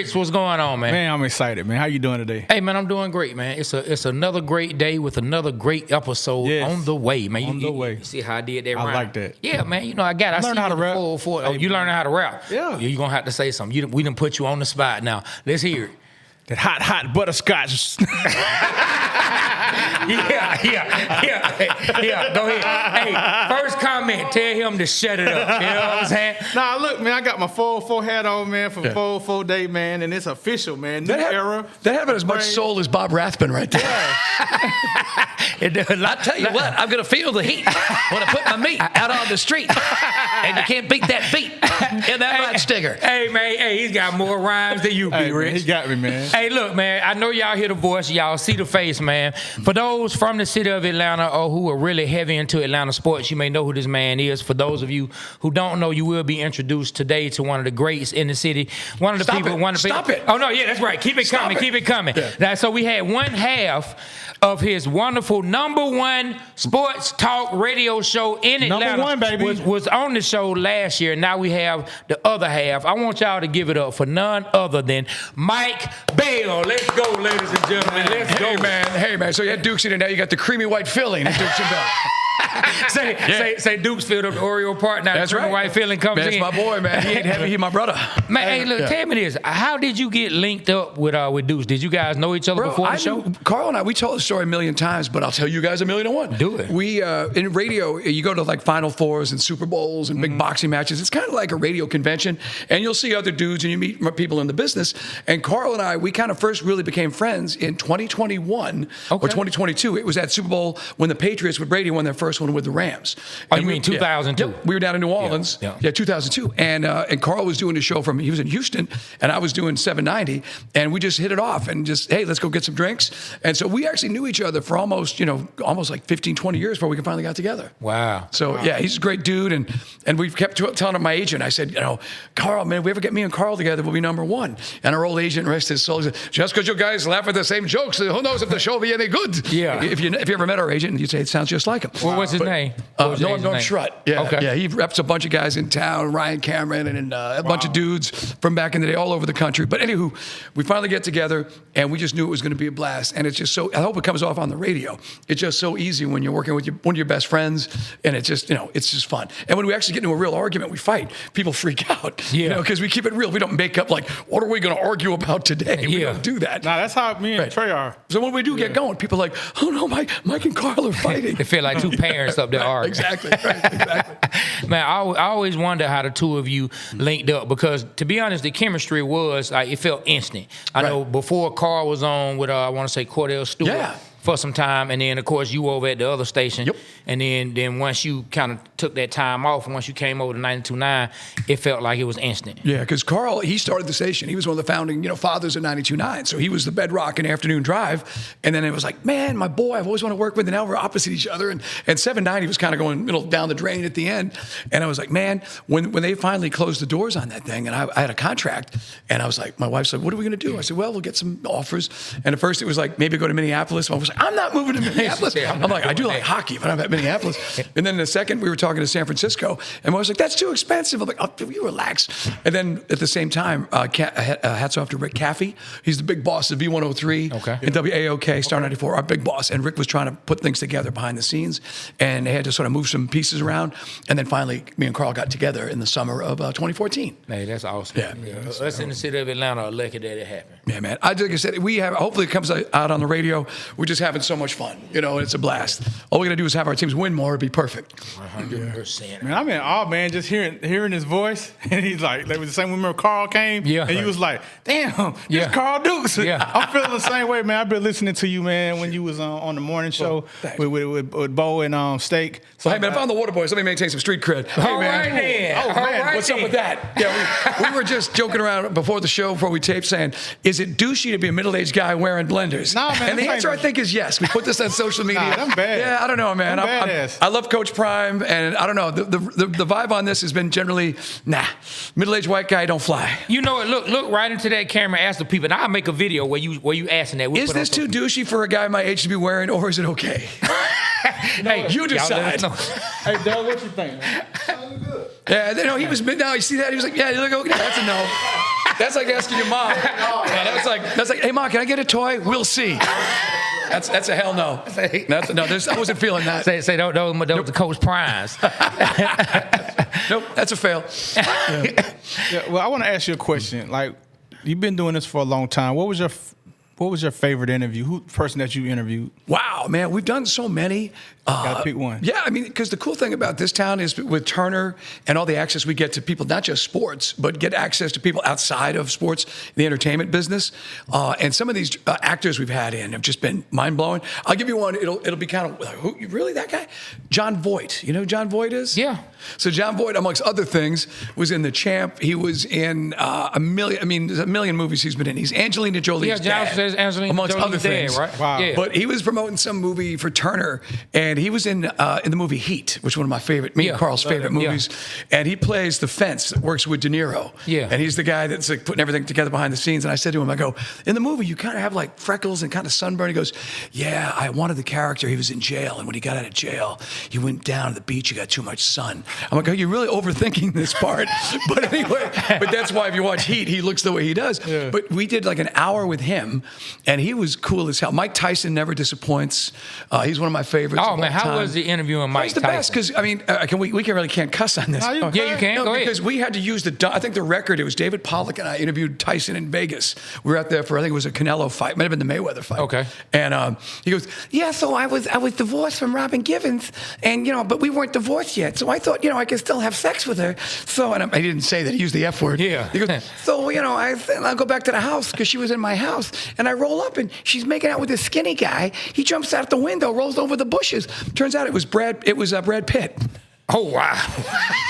Rich, what's going on, man? Man, I'm excited, man. How you doing today? Hey, man, I'm doing great, man. It's another great day with another great episode on the way, man. On the way. You see how I did that I rhyme? like that. Yeah, man. You know, I learned how to rap. Oh, you learning how to rap? Yeah. You're going to have to say something. We done put you on the spot now. Let's hear it. That hot butterscotch. Yeah. Go ahead. Hey, first comment, tell him to shut it up. You know what I'm saying? Nah, look, man, I got my 404 hat on, man, from 404 Day, man, and it's official, man. New era. That had as much soul as Bob Rathbun right there. I'll tell you what, I'm going to feel the heat when I put my meat out on the street. And you can't beat that beat in that light sticker. Hey, man, he's got more rhymes than you, Hey, Rich. man, he got me, man. Hey, look, man, I know y'all hear the voice, y'all see the face, man. For those from the city of Atlanta or who are really heavy into Atlanta sports, you may know who this man is. For those of you who don't know, you will be introduced today to one of the greats in the city. One of the people. Stop it. Oh, no, yeah, that's right. Keep it coming. Yeah. Now, so we had one half of his wonderful #1 sports talk radio show in Atlanta. #1, baby. Was on the show last year. Now we have the other half. I want y'all to give it up for none other than Mike Bell. Let's go, ladies and gentlemen. Let's go. Hey, man. So you had Dukes in, and now you got the creamy white filling at Dukes and Bell. say Dukes filled up the Oreo part. Now That's the right. white filling comes That's in. my boy, man. He ain't heavy. He my brother. Man, hey, look, tell me this. How did you get linked up with Dukes? Did you guys know each other before the show? Carl and I, we told the story a million times, but I'll tell you guys 1,000,001. Do it. We, in radio, you go to like Final Fours and Super Bowls and big boxing matches. It's kind of like a radio convention, and you'll see other dudes and you meet people in the business. And Carl and I, we kind of first really became friends in 2021 or 2022. It was at Super Bowl when the Patriots with Brady won their first one with the Rams. Oh, you mean 2002? Yeah, we were down in New Orleans. Yeah. 2002. And Carl was doing a show he was in Houston, and I was doing 790, and we just hit it off and just, hey, let's go get some drinks. And so we actually knew each other for almost like 15, 20 years before we finally got together. Wow. So, yeah, he's a great dude, and we've kept telling my agent, I said, Carl, man, if we ever get me and Carl together, we'll be #1. And our old agent, rest his soul, said, just because you guys laugh at the same jokes, who knows if the show will be any good? Yeah. If you ever met our agent, you'd say it sounds just like him. Well, what's his name? Norm Schrott. Yeah, Okay. Yeah, he reps a bunch of guys in town, Ryan Cameron, and a bunch of dudes from back in the day all over the country. But anywho, we finally get together, and we just knew it was going to be a blast. And it's just so, I hope it comes off on the radio. It's just so easy when you're working with one of your best friends, and it's just, it's just fun. And when we actually get into a real argument, we fight, people freak out. Yeah. Because we keep it real. We don't make up like, what are we going to argue about today? We don't do that. Nah, that's how me and Trey are. So when we do get going, people are like, oh no, Mike and Carl are fighting. It feel like two parents up there arguing. Exactly. Man, I always wonder how the two of you linked up, because to be honest, the chemistry was it felt instant. I know before Carl was on with I want to say Cordell Stewart for some time, and then of course you over at the other station. Yep. And then once you kind of took that time off, and once you came over to 92.9, it felt like it was instant. Yeah, because Carl, he started the station. He was one of the founding, fathers of 92.9. So he was the bedrock in Afternoon Drive. And then it was like, man, my boy, I've always wanted to work with, and now we're opposite each other. And 790 was kind of going down the drain at the end. And I was like, man, when they finally closed the doors on that thing, and I had a contract, and I was like, my wife's like, what are we going to do? I said, well, we'll get some offers. And at first it was like, maybe go to Minneapolis. I was like, I'm not moving to Minneapolis. I'm like, I do like hockey, but I'm at Minneapolis. And then in a second, we were talking to San Francisco, and I was like, that's too expensive. I'm like, oh, you relax. And then at the same time, hats off to Rick Caffey. He's the big boss of V103 and WAOK, Star 94, our big boss. And Rick was trying to put things together behind the scenes, and they had to sort of move some pieces around. And then finally, me and Carl got together in the summer of 2014. Hey, that's awesome. Yeah. Us in the city of Atlanta are lucky that it happened. Yeah, man. Like I said, hopefully it comes out on the radio. We're just having so much fun, and it's a blast. All we got to do is have our teams win more. It'd be perfect. 100%. Man, I'm in awe, man, just hearing his voice. And he's like was the same when remember Carl came? Yeah. And you was like, damn, it's Carl Dukes. Yeah. I'm feeling the same way, man. I've been listening to you, man, when you was on the morning show with Bo and Steak. So, hey, man, if I'm the Waterboyz, let me maintain some street cred. All right, then. Oh, man. What's up with that? Yeah, we were just joking around before the show, before we taped, saying, is it douchey to be a middle-aged guy wearing blenders? Nah, man. And the answer, I think, is yes. We put this on social media. Nah, them bad. Yeah, I don't know, man. I love Coach Prime, and I don't know. The vibe on this has been generally, middle-aged white guy don't fly. You know it. Look right into that camera. Ask the people. And I'll make a video where you asking that. Is this too douchey for a guy my age to be wearing, or is it okay? Hey, you decide. Hey, Doug, what you think, man? Yeah, he was. Now you see that he was like, yeah, that's a no. That's like asking your mom. Yeah, that's like, hey, Mom, can I get a toy? We'll see. That's a hell no. I wasn't feeling that. Say those the Coach Primes. Nope, that's a fail. Yeah, well, I want to ask you a question. Like, you've been doing this for a long time. What was your favorite interview? Person that you interviewed? Wow, man, we've done so many. Gotta pick one. Yeah, I mean, because the cool thing about this town is with Turner and all the access we get to people, not just sports, but get access to people outside of sports, the entertainment business. And some of these actors we've had in have just been mind blowing. I'll give you one. It'll be kind of who, really, that guy, John Voight. You know who John Voight is? Yeah. So John Voight, amongst other things, was in The Champ. He was in a million. I mean, there's a million movies he's been in. He's Angelina Jolie's John dad, says Angelina amongst Jolie's other things. dad, right? Wow. Yeah. But he was promoting some movie for Turner, and he was in the movie Heat, which is one of my favorite, me and Carl's favorite movies. And he plays the fence that works with De Niro. Yeah. And he's the guy that's like putting everything together behind the scenes. And I said to him, I go, in the movie, you kind of have like freckles and kind of sunburn. He goes, yeah, I wanted the character. He was in jail. And when he got out of jail, he went down to the beach. He got too much sun. I'm like, oh, you're really overthinking this part. But anyway, but that's why if you watch Heat, he looks the way he does. Yeah. But we did like an hour with him, and he was cool as hell. Mike Tyson never disappoints. He's one of my favorites. Oh, man, how was the interview with Mike Tyson? The best, because I mean, we can't cuss on this. No, yeah, you can. No, Go because ahead. we had to use I think the record. It was David Pollock and I interviewed Tyson in Vegas. We were out there for, I think it was a Canelo fight, might have been the Mayweather fight. Okay. And he goes, yeah. So I was divorced from Robin Givens, and but we weren't divorced yet. So I thought I could still have sex with her. So and I didn't say that. He used the F word. Yeah. He goes, so I'll go back to the house because she was in my house, and I roll up and she's making out with this skinny guy. He jumps out the window, rolls over the bushes. Turns out it was Brad Pitt. Oh, wow.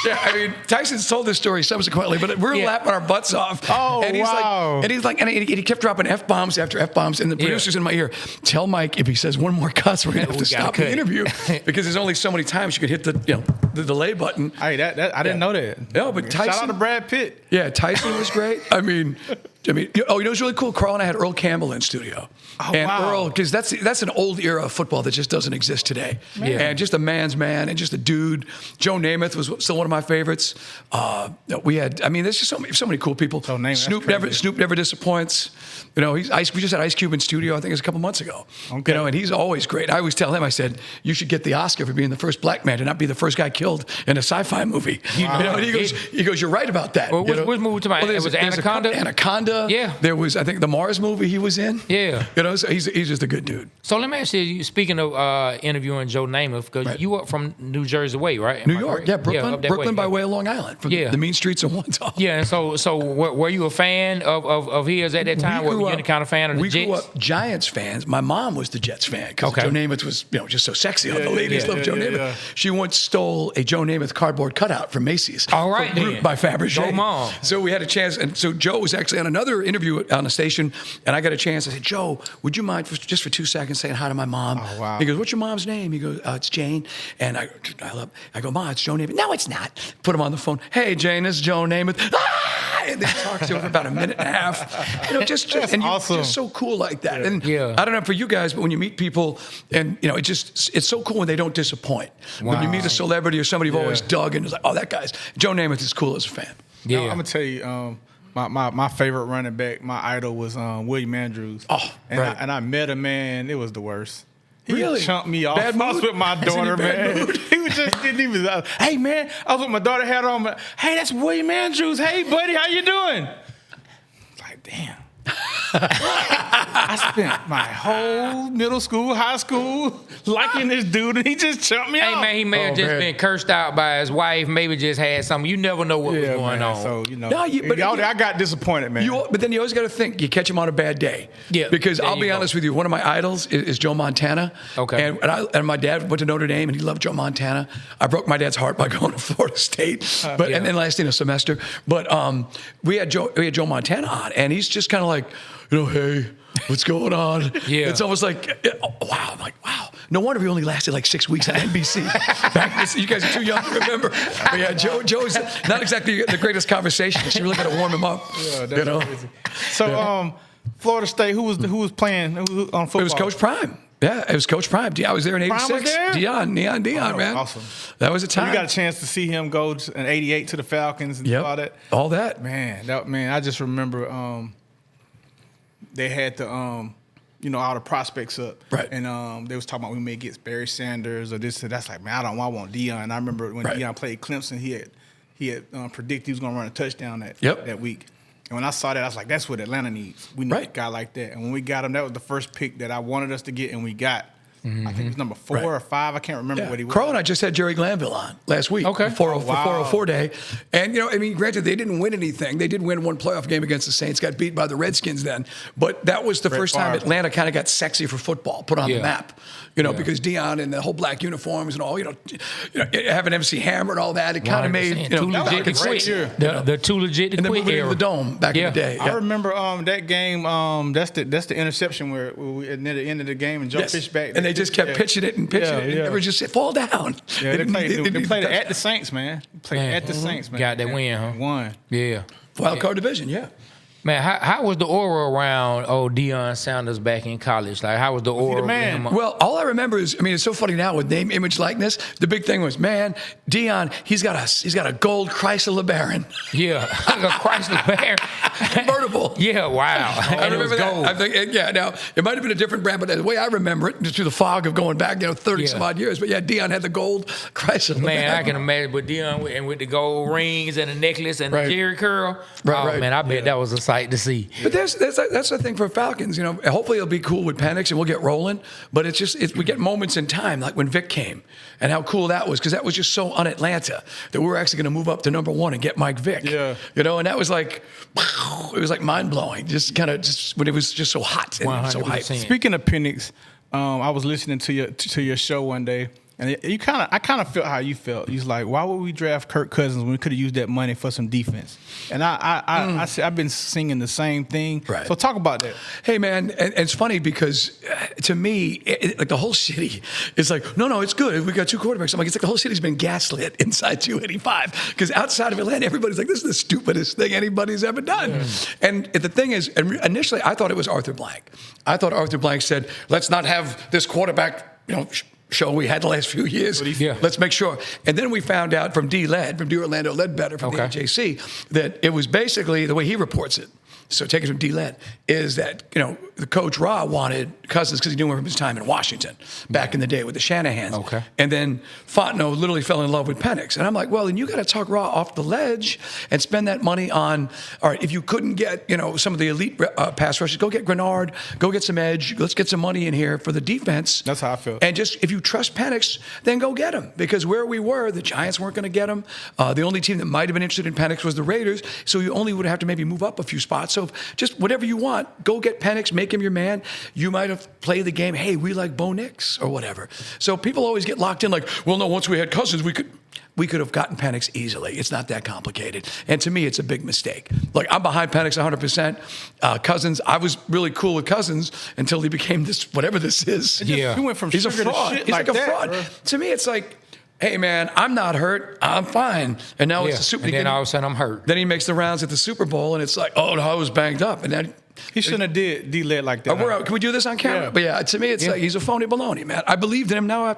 Yeah, I mean, Tyson's told this story subsequently, but we're laughing our butts off. Oh, and he's wow. And he kept dropping F-bombs after F-bombs, and the producer's in my ear, tell Mike if he says one more cuss, we're going to have to stop the interview, because there's only so many times you could hit the delay button. Hey, I didn't know that. No, but Tyson. Shout out to Brad Pitt. Yeah, Tyson was great. I mean, what's really cool? Carl and I had Earl Campbell in studio. Oh, and wow. Earl, because that's an old era of football that just doesn't exist today. Yeah. And just a man's man and just a dude. Joe Namath was still one of my favorites. We had, I mean, there's just so many cool people. So Namath, Snoop never disappoints. We just had Ice Cube in studio, I think it was a couple months ago. Okay. And he's always great. I always tell him, I said, you should get the Oscar for being the first black man to not be the first guy killed in a sci-fi movie. Wow. And he goes, you're right about that. Well, which movie to my? Was it Anaconda? Anaconda. Yeah. There was, I think, the Mars movie he was in. Yeah. So he's just a good dude. So let me ask you, speaking of interviewing Joe Namath, because you are from New Jersey way, right? New York, yeah, Brooklyn, up that Brooklyn way, by way of Long Island, from the mean streets of Wantagh. Yeah, and so were you a fan of his at that time? Were you any kind of fan of the Jets? We grew up Giants fans. My mom was the Jets fan because Joe Namath was just so sexy. All the ladies loved Joe Namath. Yeah. She once stole a Joe Namath cardboard cutout from Macy's. All right, then. By Fabergé. Go mom. So we had a chance, and so Joe was actually on another interview on a station, and I got a chance. I said, Joe, would you mind just for 2 seconds saying hi to my mom? Oh, wow. He goes, what's your mom's name? He goes, it's Jane. And I go, Ma, it's Joe Namath. No, it's not. Put him on the phone. Hey, Jane, this is Joe Namath. Ah! And then talk to him for about a minute and a half. Just and you're awesome. just so cool like that. Yeah. And Yeah. I don't know for you guys, but when you meet people, and it's so cool when they don't disappoint. When you meet a celebrity or somebody you've always dug, and it's like, oh, that guy's Joe Namath is cool as a fan. Yeah. I'm gonna tell you, my favorite running back, my idol was William Andrews. Oh, and right. I met him, man. It was the worst. He Really? chumped me off. Bad I was mood? with my Is he in daughter, bad man. mood? He was just didn't even. Hey, man, I was with my daughter. Had on. Hey, that's William Andrews. Hey, buddy, how you doing? Like, damn. I spent my whole middle school, high school liking this dude, and he just chumped me Hey off. man, he may have just been cursed out by his wife. Maybe just had something. You never know what was going on. So I got disappointed, man. But then you always got to think you catch him on a bad day. Yeah, Because there I'll be you go. honest with you, one of my idols is Joe Montana. Okay. And my dad went to Notre Dame and he loved Joe Montana. I broke my dad's heart by going to Florida State, and then lasting a semester. But we had Joe Montana on, and he's just kind of like, hey, what's going on? Yeah. It's almost like, wow. I'm like, wow. No wonder we only lasted like 6 weeks on NBC. You guys are too young to remember. But yeah, Joe's not exactly the greatest conversationalist. You really got to warm him up. Yeah, that's crazy. So, Florida State, who was playing on football? It was Coach Prime. Yeah, it was Coach Prime. I was there in Prime was '86. there? Dion, man. Awesome. That was a So time. you got a chance to see him go in '88 to the Falcons and all that. All that. Man, I just remember they had the all the prospects up, right? And they was talking about we may get Barry Sanders or this. That's like, man, I want Dion. I remember when Dion played Clemson, he had predicted he was going to run a touchdown that week. And when I saw that, I was like, that's what Atlanta needs. We need a guy like that. And when we got him, that was the first pick that I wanted us to get, and we got. I think it was number 4 or 5. I can't remember what he was. Crow and I just had Jerry Glanville on last week. Okay. 404 day. And, granted, they didn't win anything. They did win one playoff game against the Saints, got beat by the Redskins then. But that was the first time Atlanta kind of got sexy for football, put on the map. Because Dion and the whole black uniforms and all, having MC Hammer and all that, it kind of made, too legit to quit. The too legit to quit. And then moving era. to the Dome back in the day. I remember that game. That's the interception where we near the end of the game and Joe Fishback. And they just kept pitching it and pitching it. And never just said, fall down. Yeah, they played it at the Saints, man. At the Saints, man. Got that win, huh? Won. Yeah. Wild card division, yeah. Man, how was the aura around Deion Sanders back in college? Like, how was the aura? Well, all I remember is, it's so funny now with name, image, likeness. The big thing was, man, Deion, he's got a gold Chrysler LeBaron. Yeah, a Chrysler LeBaron. Convertible. Yeah, wow. I remember that. I think, now, it might have been a different brand, but the way I remember it, just through the fog of going back, 30 some odd years. But yeah, Deion had the gold Chrysler Man, LeBaron. I can imagine with Deion with the gold rings and the necklace and the Jerry curl. Man, I bet that was a sight to see. But that's the thing for Falcons. Hopefully it'll be cool with Penix and we'll get rolling. But we get moments in time, like when Vic came and how cool that was, because that was just so un-Atlanta that we were actually going to move up to number 1 and get Mike Vick. Yeah. And that was like, it was like mind-blowing, just when it was just so hot and so hyped. Speaking of Penix, I was listening to your show one day, and I kind of felt how you felt. He's like, why would we draft Kirk Cousins when we could have used that money for some defense? And I said, I've been singing the same thing. Right. So talk about that. Hey, man, and it's funny because to me, like the whole city is like, no, it's good. We got 2 quarterbacks. I'm like, it's like the whole city's been gaslit inside 285 because outside of Atlanta, everybody's like, this is the stupidest thing anybody's ever done. And the thing is, initially, I thought it was Arthur Blank. I thought Arthur Blank said, let's not have this quarterback, show we had the last few years. Let's make sure. And then we found out from D. Orlando Ledbetter from the AJC, that it was basically the way he reports it. So take it from D-Led, is that, the coach Ra wanted Cousins because he knew him from his time in Washington back in the day with the Shanahans. Okay. And then Fontenot literally fell in love with Penix. And I'm like, well, then you got to talk Ra off the ledge and spend that money on, all right, if you couldn't get, some of the elite pass rushers, go get Grenard, go get some edge. Let's get some money in here for the defense. That's how I feel. And just, if you trust Penix, then go get him. Because where we were, the Giants weren't going to get him. The only team that might have been interested in Penix was the Raiders. So you only would have to maybe move up a few spots. So just whatever you want, go get Penix, make him your man. You might have played the game, hey, we like Bo Nix or whatever. So people always get locked in like, well, no, once we had Cousins, we could have gotten Penix easily. It's not that complicated. And to me, it's a big mistake. Like, I'm behind Penix 100%. Cousins, I was really cool with Cousins until he became this, whatever this is. He went from He's a sugar fraud. to shit He's like like a that, fraud. bro. To me, it's like, hey, man, I'm not hurt. I'm fine. And now it's the Super Bowl. And then all of a sudden, I'm hurt. Then he makes the rounds at the Super Bowl, and it's like, oh, no, I was banged up. And then he shouldn't have did D-Led like that. Can we do this on camera? Yeah. But yeah, to me, it's like he's a phony baloney, man. I believed in him. Now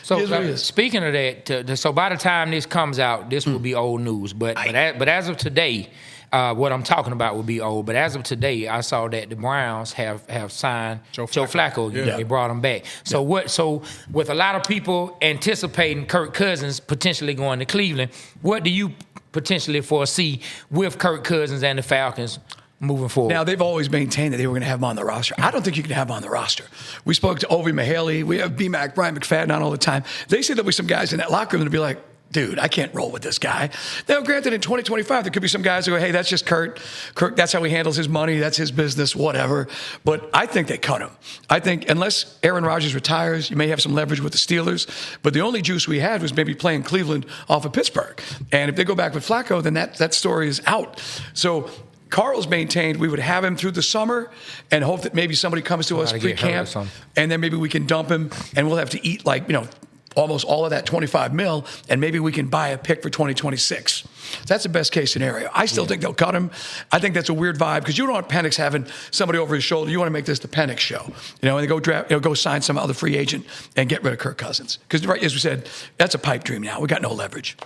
So speaking of that, so by the time this comes out, this will be old news. But as of today, what I'm talking about will be old. But as of today, I saw that the Browns have signed Joe Flacco. They brought him back. So with a lot of people anticipating Kirk Cousins potentially going to Cleveland, what do you potentially foresee with Kirk Cousins and the Falcons moving forward? Now, they've always maintained that they were going to have him on the roster. I don't think you can have him on the roster. We spoke to Ovi Mahaley. We have B-Mac, Brian McFadden on all the time. They said there'll be some guys in that locker room that'll be like, dude, I can't roll with this guy. Now, granted, in 2025, there could be some guys who go, hey, that's just Kirk. Kirk, that's how he handles his money. That's his business, whatever. But I think they cut him. I think unless Aaron Rodgers retires, you may have some leverage with the Steelers. But the only juice we had was maybe playing Cleveland off of Pittsburgh. And if they go back with Flacco, then that story is out. So Carl's maintained we would have him through the summer and hope that maybe somebody comes to us pre-camp, and then maybe we can dump him, and we'll have to eat like, almost all of that 25 mil, and maybe we can buy a pick for 2026. That's the best case scenario. I still think they'll cut him. I think that's a weird vibe because you don't want Penix having somebody over his shoulder. You want to make this the Penix show, and they go sign some other free agent and get rid of Kirk Cousins. Because right as we said, that's a pipe dream now. We got no leverage.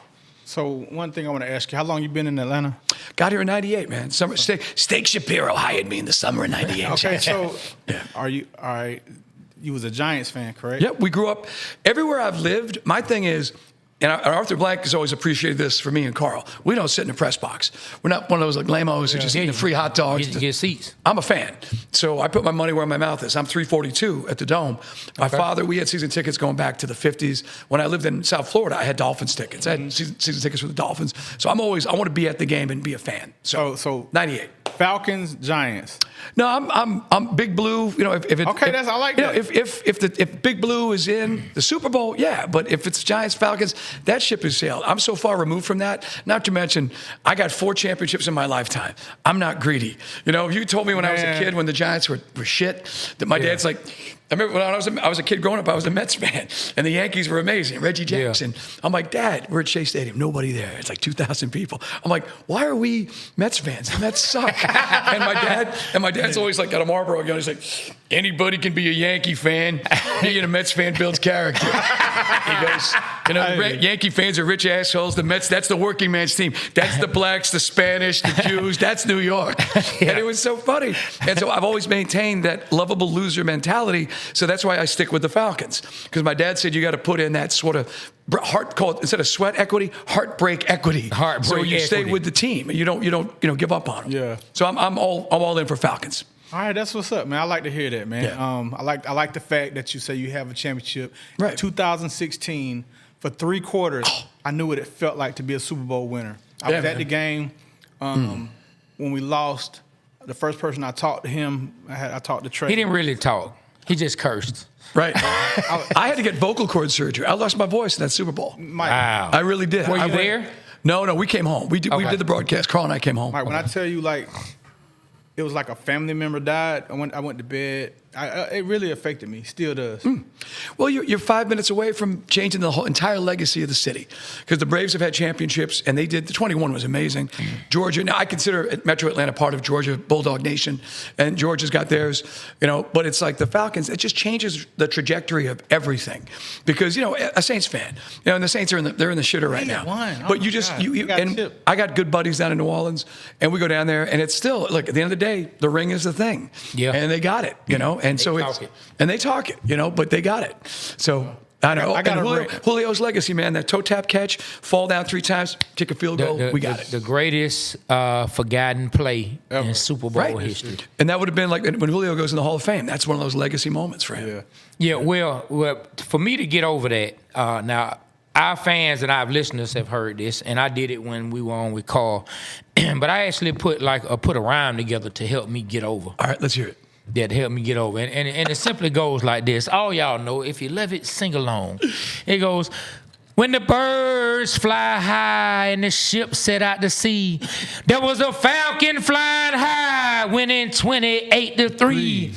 So one thing I want to ask you: how long you been in Atlanta? Got here in '98, man. Steak Shapiro hired me in the summer of '98. Okay, so are you all right? You was a Giants fan, correct? Yep, we grew up everywhere I've lived. My thing is, and Arthur Blank has always appreciated this for me and Carl. We don't sit in the press box. We're not one of those like lamos who just eat the free hot dogs. You get seats. I'm a fan. So I put my money where my mouth is. I'm 342 at the Dome. My father, we had season tickets going back to the 50s. When I lived in South Florida, I had Dolphins tickets. I had season tickets for the Dolphins. So I want to be at the game and be a fan. So 98. Falcons, Giants. No, I'm Big Blue. You know, I like that. If Big Blue is in the Super Bowl, yeah. But if it's Giants, Falcons, that ship has sailed. I'm so far removed from that. Not to mention, I got 4 championships in my lifetime. I'm not greedy. You know, if you told me when I was a kid when the Giants were shit, that my dad's like. I remember when I was a kid growing up, I was a Mets fan, and the Yankees were amazing. Reggie Jackson. Yeah. I'm like, Dad, we're at Shea Stadium, nobody there. It's like 2,000 people. I'm like, why are we Mets fans? The Mets suck. and my dad's always like got a Marlboro gun. He's like, anybody can be a Yankee fan. Being a Mets fan builds character. He goes, Yankee fans are rich assholes. The Mets, that's the working man's team. That's the blacks, the Spanish, the Jews. That's New York. Yeah. And it was so funny. And so I've always maintained that lovable loser mentality. So that's why I stick with the Falcons. Because my dad said you got to put in that sort of instead of sweat equity, heartbreak equity. So you stay with the team and you don't give up on them. Yeah. So I'm all in for Falcons. All right, that's what's up, man. I like to hear that, man. Yeah. I like the fact that you say you have a championship. Right. 2016, for 3 quarters, I knew what it felt like to be a Super Bowl winner. I was at the game when we lost. The first person I talked to him, I talked to Trey. He didn't really talk. He just cursed. Right. I had to get vocal cord surgery. I lost my voice in that Super Bowl. Mike, wow. I really did. Were you there? No, we came home. We did the broadcast. Carl and I came home. Mike, when I tell you, like, it was like a family member died. I went to bed. It really affected me. Still does. Well, you're 5 minutes away from changing the whole entire legacy of the city because the Braves have had championships, and they did. The 21 was amazing. Georgia. Now I consider Metro Atlanta part of Georgia Bulldog Nation, and Georgia's got theirs. But it's like the Falcons. It just changes the trajectory of everything because a Saints fan. And the Saints they're in the shitter right now. But and I got good buddies down in New Orleans, and we go down there, and it's still look at the end of the day, the ring is the thing. Yeah. And they got it. And so they talk it, but they got it. So I know. Julio's legacy, man, that toe tap catch, fall down 3 times, kick a field goal, we got it. The greatest forgotten play in Super Bowl history. And that would have been like when Julio goes in the Hall of Fame. That's one of those legacy moments for him. Yeah. Well, for me to get over that, now our fans and our listeners have heard this, and I did it when we were on with Carl. But I actually put a rhyme together to help me get over. All right, let's hear it. That helped me get over. And it simply goes like this. All y'all know, if you love it, sing along. It goes, when the birds fly high and the ship set out to sea, there was a falcon flying high, winning 28-3.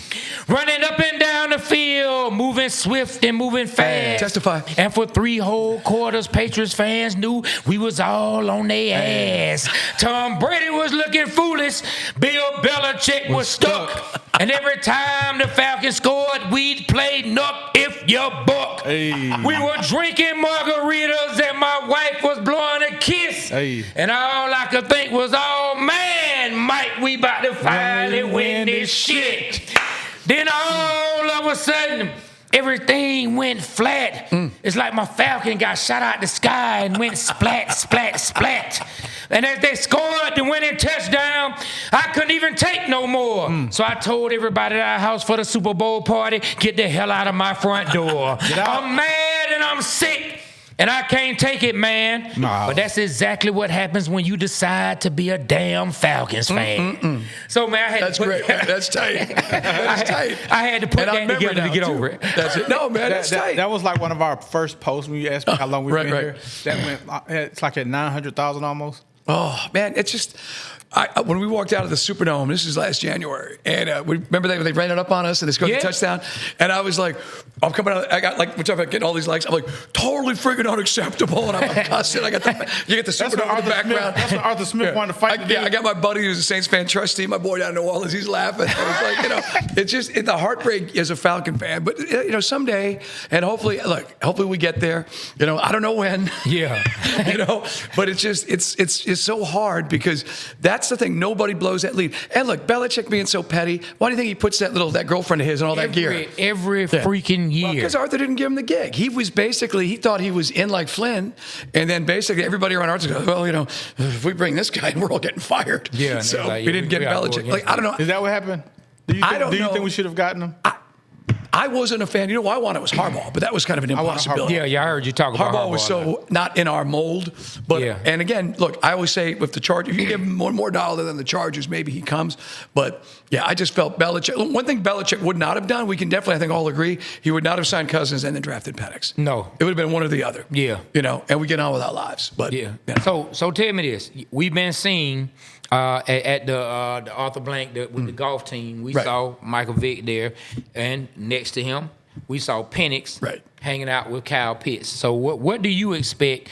Running up and down the field, moving swift and moving fast. Testify. And for 3 whole quarters, Patriots fans knew we was all on their ass. Tom Brady was looking foolish. Bill Belichick was stuck. And every time the Falcons scored, we'd play Nuck If You Buck. Hey. We were drinking margaritas and my wife was blowing a kiss. Hey. And all I could think was, oh man, Mike, we about to finally win this shit. Then all of a sudden, everything went flat. It's like my Falcon got shot out the sky and went splat, splat, splat. And as they scored the winning touchdown, I couldn't even take no more. So I told everybody at our house for the Super Bowl party, get the hell out of my front door. I'm mad and I'm sick. And I can't take it, man. Nah. But that's exactly what happens when you decide to be a damn Falcons fan. So, man, I had to put great. That's tight. That's tight. I had to put that together to get over it. That's it. No, man, that's tight. That was like one of our first posts when you asked me how long we've been here. That went, it's like at 900,000 almost. Oh, man, it's just, when we walked out of the Superdome, this is last January, and we remember they ran it up on us and they scored the touchdown, and I was like, I'm coming out. I got like we're talking about getting all these likes. I'm like, totally freaking unacceptable, and I'm cussing. I got you get the Superdome in the background. That's what Arthur Smith wanted to fight. I got my buddy who's a Saints fan trustee, my boy down in New Orleans. He's laughing. I was like, it's just the heartbreak as a Falcon fan, but someday, and hopefully we get there. I don't know when. Yeah. But it's so hard because that's the thing. Nobody blows that lead. And look, Belichick being so petty. Why do you think he puts that girlfriend of his and all that gear? Every freaking year. Because Arthur didn't give him the gig. He thought he was in like Flynn, and then basically everybody around Arthur goes, well, if we bring this guy, we're all getting fired. Yeah. So we didn't get Belichick. I don't know. Is that what happened? Do you think we should have gotten him? I wasn't a fan. Who I wanted was Harbaugh, but that was kind of an impossibility. Yeah, I heard you talk about Harbaugh. Was so not in our mold. But and again, look, I always say with the Chargers, if you give him one more dollar than the Chargers, maybe he comes. But yeah, I just felt Belichick. One thing Belichick would not have done, we can definitely, I think, all agree, he would not have signed Cousins and then drafted Penix. No, it would have been one or the other. Yeah, and we get on with our lives. But So tell me this: we've been seeing. At the Arthur Blank with the golf team, we saw Michael Vick there, and next to him, we saw Penix hanging out with Kyle Pitts. So what do you expect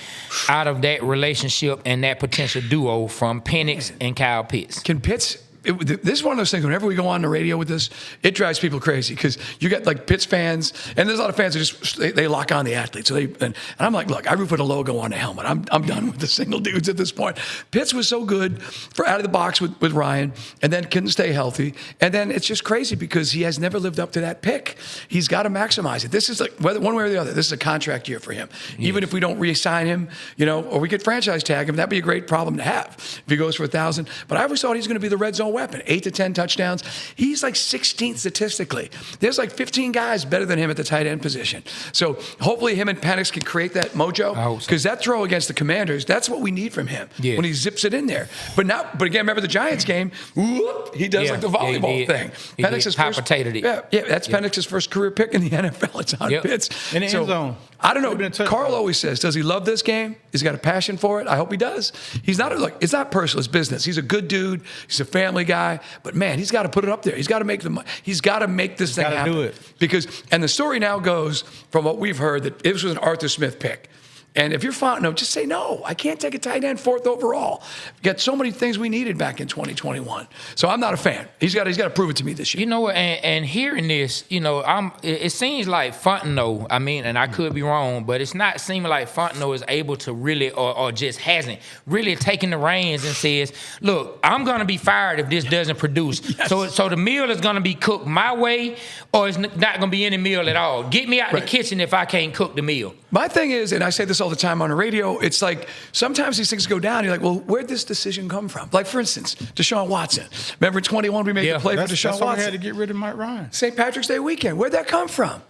out of that relationship and that potential duo from Penix and Kyle Pitts? Can Pitts... This is one of those things, whenever we go on the radio with this, it drives people crazy because you get like Pitts fans, and there's a lot of fans that they lock on the athletes. So and I'm like, look, I root for the logo on the helmet. I'm done with the single dudes at this point. Pitts was so good for out of the box with Ryan, and then couldn't stay healthy. And then it's just crazy because he has never lived up to that pick. He's got to maximize it. This is like, whether one way or the other, this is a contract year for him. Yes. Even if we don't re-sign him, or we could franchise tag him, that'd be a great problem to have if he goes for 1,000. But I always thought he's going to be the red zone weapon. 8 to 10 touchdowns. He's like 16th statistically. There's like 15 guys better than him at the tight end position. So hopefully him and Penix can create that mojo because that throw against the Commanders, that's what we need from him when he zips it in there. But again, remember the Giants game? Whoop, he does like the volleyball thing. Penix's first potato. That's Penix's first career pick in the NFL. It's on Pitts in the end zone. I don't know. Carl always says, does he love this game? Has he got a passion for it? I hope he does. He's not it's not personal, it's business. He's a good dude. He's a family guy. But man, he's got to put it up there. He's got to make this thing happen. Do it. And the story now goes from what we've heard that this was an Arthur Smith pick. And if you're Fontenot, just say, no, I can't take a tight end 4th overall. We got so many things we needed back in 2021. So I'm not a fan. He's got to prove it to me this year. And hearing this, it seems like Fontenot, and I could be wrong, but it's not seeming like Fontenot is able to really, or just hasn't really taken the reins and says, look, I'm going to be fired if this doesn't produce. Yes. So the meal is going to be cooked my way, or it's not going to be any meal at all. Get me out the kitchen if I can't cook the meal. My thing is, and I say this all the time on the radio, it's like sometimes these things go down. You're like, well, where'd this decision come from? Like, for instance, Deshaun Watson. Remember in 21 we made the play for Deshaun Watson? We had to get rid of Mike Ryan. St. Patrick's Day weekend. Where'd that come from?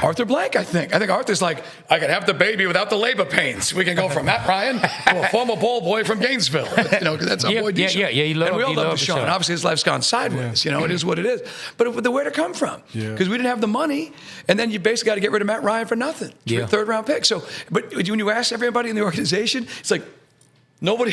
Arthur Blank, I think. I think Arthur's like, I can have the baby without the labor pains. We can go from Matt Ryan to a former ball boy from Gainesville. Because that's our boy Deshaun. He loved, and we all love Deshaun. Deshaun. And obviously his life's gone sideways. It is what it is. But where'd it come from? Because we didn't have the money, and then you basically got to get rid of Matt Ryan for nothing. It's a 3rd-round pick. So, but when you ask everybody in the organization, it's like, nobody,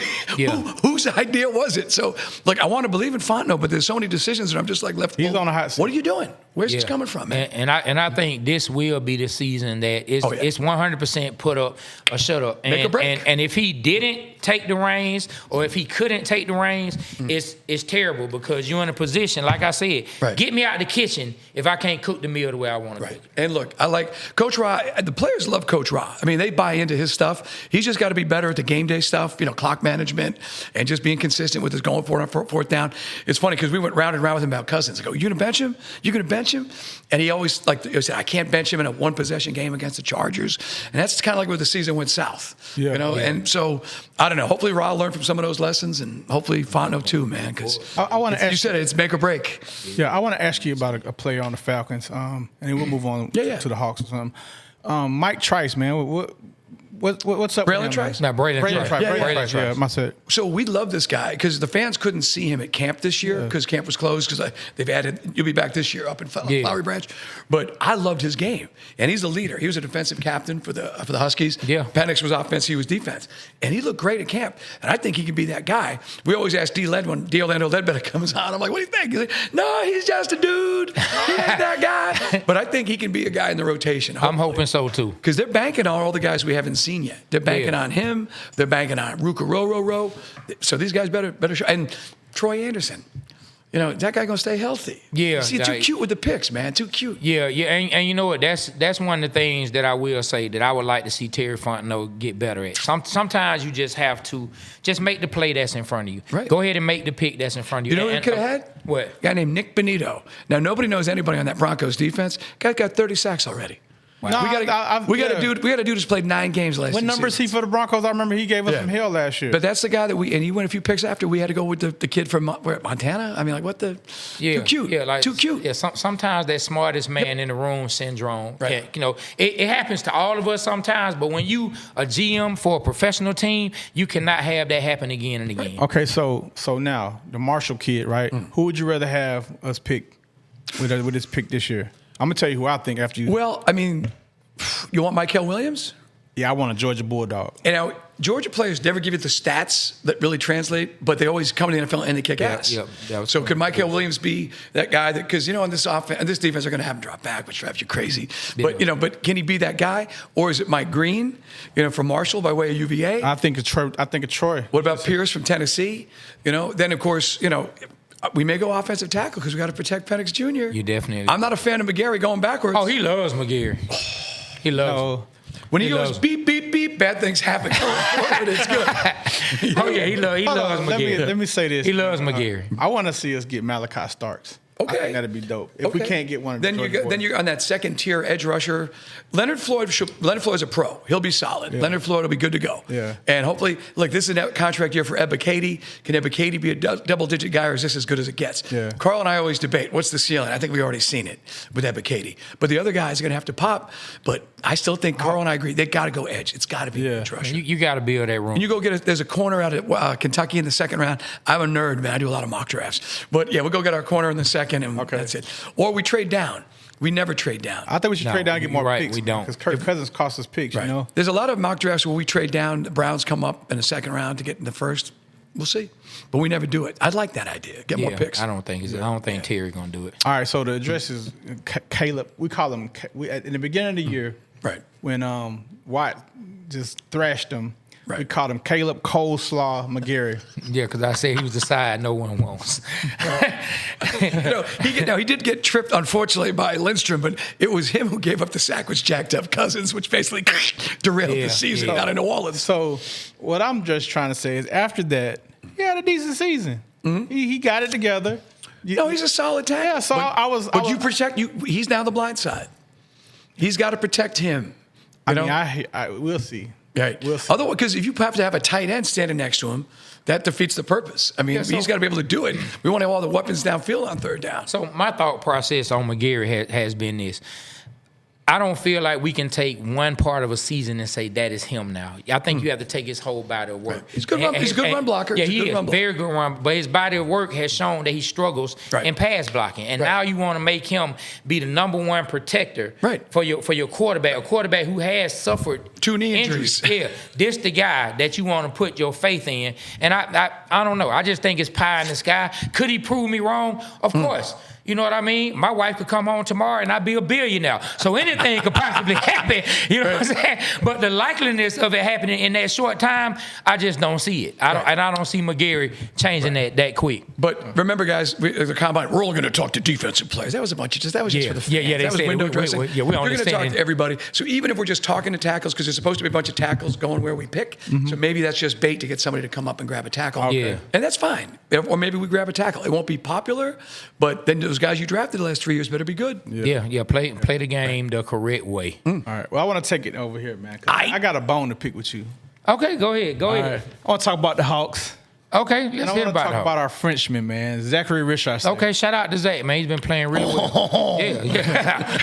whose idea was it? So, I want to believe in Fontenot, but there's so many decisions that I'm just left. He's on a hot seat. What are you doing? Where's this coming from, man? And I think this will be the season that it's 100% put up or shut up. Make a break. And if he didn't take the reins, or if he couldn't take the reins, it's terrible because you're in a position, like I said, get me out the kitchen if I can't cook the meal the way I want to cook it. And look, I like Coach Ra. The players love Coach Ra. They buy into his stuff. He's just got to be better at the game day stuff, clock management, and just being consistent with his going for it on 4th down. It's funny because we went round and round with him about Cousins. I go, you going to bench him? You going to bench him? And he always said, I can't bench him in a 1-possession game against the Chargers. And that's kind of like where the season went south. And so, I don't know. Hopefully Ra learned from some of those lessons, and hopefully Fontenot too, man, because I want to ask you said it's make or break. Yeah, I want to ask you about a player on the Falcons, and then we'll move on to the Hawks or something. Mike Trice, man, What's up? Braylon Trice? No, Braylon Trice. Trice. Yeah, my set. So we love this guy because the fans couldn't see him at camp this year because camp was closed because they've added. You'll be back this year up in Flowery Branch, but I loved his game, and he's a leader. He was a defensive captain for the Huskies. Yeah, Penix was offense, he was defense, and he looked great at camp. And I think he could be that guy. We always ask Orlando Ledbetter comes on. I'm like, what do you think? He's like, no, he's just a dude. He ain't that guy. But I think he can be a guy in the rotation. Hopefully. I'm hoping so too. Because they're banking on all the guys we haven't seen yet. They're banking on him. They're banking on Ruka. So these guys better show. And Troy Anderson. You know, that guy going to stay healthy. Yeah. He's too cute with the picks, man. Too cute. Yeah. And you know what? That's one of the things that I will say that I would like to see Terry Fontenot get better at. Sometimes you just have to just make the play that's in front of you. Right. Go ahead and make the pick that's in front of you. You know what he could have had? What? A guy named Nick Benito. Now, nobody knows anybody on that Broncos defense. Guy got 30 sacks already. Wow. No, we got a dude who's played 9 games last year. What number is he for the Broncos? I remember he gave us some hell last year. But that's the guy that and he went a few picks after. We had to go with the kid from Montana. I mean, like, what the? Too cute. Yeah, like, too cute. Yeah, sometimes that smartest man in the room syndrome. Right. You know, it happens to all of us sometimes, but when you a GM for a professional team, you cannot have that happen again and again. Okay, so now, the Marshall kid, right? Who would you rather have us pick with this pick this year? I'm going to tell you who I think after you. Well, I mean, you want Mykel Williams? Yeah, I want a Georgia Bulldog. And now, Georgia players never give you the stats that really translate, but they always come to the NFL and they kick ass. So could Mykel Williams be that guy that, because, you know, on this offense, and this defense, they're going to have him drop back, which drives you crazy. But, you know, but can he be that guy? Or is it Mike Green, you know, from Marshall by way of UVA? I think it's Troy. What about Pierce from Tennessee? You know, then, of course, you know, we may go offensive tackle because we got to protect Penix Jr. You definitely. I'm not a fan of McGarry going backwards. Oh, he loves McGarry. He loves him. When he goes beep, beep, beep, bad things happen. It's good. Oh, yeah, he loves McGarry. Let me say this. He loves McGarry. I want to see us get Malachi Starks. Okay. I think that'd be dope. If we can't get one of then you're on that second tier edge rusher. Leonard Floyd's a pro. He'll be solid. Yeah. Leonard Floyd will be good to go. Yeah. And hopefully, look, this is a contract year for Ebba Katie. Can Ebba Katie be a double-digit guy, or is this as good as it gets? Yeah. Carl and I always debate, what's the ceiling? I think we've already seen it with Ebba Katie. But the other guys are going to have to pop. But I still think Carl and I agree, they got to go edge. It's got to be edge rusher. You got to build that room. And you go there's a corner out at Kentucky in the second round. I'm a nerd, man. I do a lot of mock drafts. But, yeah, we'll go get our corner in the second, and that's it. Or we trade down. We never trade down. I think we should trade down and get more picks. We don't. Because Kirk Cousins costs us picks, you know? There's a lot of mock drafts where we trade down. The Browns come up in the second round to get in the first. We'll see. But we never do it. I'd like that idea. Get more picks. I don't think Terry's going to do it. All right, so the address is Caleb. We call him, in the beginning of the year, when Watt just thrashed him, we called him Caleb Coleslaw McGarry. Yeah, because I said he was the side no one wants. He did get tripped, unfortunately, by Lindstrom, but it was him who gave up the sack, which jacked up Cousins, which basically derailed the season down in New Orleans. So what I'm just trying to say is after that, he had a decent season. Mm-hmm. He got it together. No, he's a solid tackle. Yeah, so But you protect you. He's now the blind side. He's got to protect him. We'll see. Right. We'll see. Otherwise, because if you have to have a tight end standing next to him, that defeats the purpose. I mean, he's got to be able to do it. We want to have all the weapons downfield on third down. So my thought process on McGarry has been this. I don't feel like we can take one part of a season and say that is him now. I think you have to take his whole body of work. Right. He's a good run blocker. Yeah, he is. Very good run. But his body of work has shown that he struggles in pass blocking. And now you want to make him be the number one protector for your quarterback, a quarterback who has suffered 2 knee injuries. Yeah, this the guy that you want to put your faith in. And I don't know. I just think it's pie in the sky. Could he prove me wrong? Of course. You know what I mean? My wife could come home tomorrow and I'd be a billionaire. So anything could possibly happen. You know what I'm saying? But the likeliness of it happening in that short time, I just don't see it. I don't see McGarry changing that quick. But remember, guys, the combine, we're all going to talk to defensive players. That was just for the fans. Yeah, that was window dressing. You're going to talk to everybody. So even if we're just talking to tackles, because there's supposed to be a bunch of tackles going where we pick, so maybe that's just bait to get somebody to come up and grab a tackle. Okay. And that's fine. Or maybe we grab a tackle. It won't be popular, but then those guys you drafted the last 3 years better be good. Yeah. Play the game the correct way. All right. Well, I want to take it over here, man. I got a bone to pick with you. Okay, go ahead. Right. I want to talk about the Hawks. Okay, And let's I hear want to talk her. about our Frenchman, man, Zachary Richard. Okay, shout out to Zach, man. He's been playing really well. Yeah.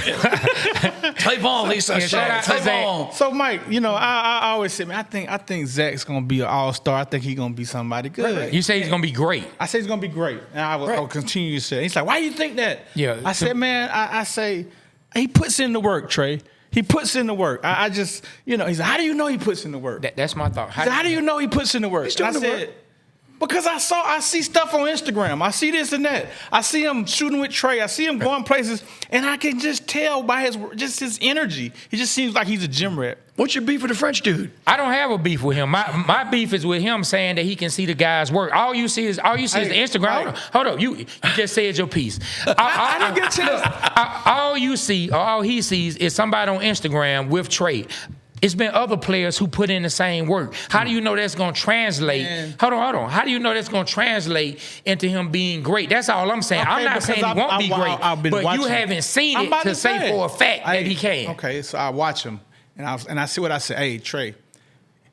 Play ball, Lisa. Shout out to Zach. So, Mike, I always say, man, I think Zach's gonna be an all-star. I think he's gonna be somebody good. You say he's gonna be great. I say he's gonna be great, and I will continue to say. He's like, why do you think that? Yeah. I said, man, I say he puts in the work, Trey. He puts in the work. I just, he said, how do you know he puts in the work? That's my thought. How do you know he puts in the work? He's doing And I the said, work. because I see stuff on Instagram. I see this and that. I see him shooting with Trey. I see him going places, and I can just tell by his energy. He just seems like he's a gym rat. What's your beef with the French dude? I don't have a beef with him. My beef is with him saying that he can see the guy's work. All you see is the Instagram. Hold up. You just said your piece. I didn't get a chance. All you see, or all he sees, is somebody on Instagram with Trey. It's been other players who put in the same work. How do you know that's going to translate? Man. Hold on. How do you know that's going to translate into him being great? That's all I'm saying. Okay, I'm not saying he won't be great, but you haven't seen it to say for a fact that he can. Okay, so I watch him, and I see what I say. Hey, Trey,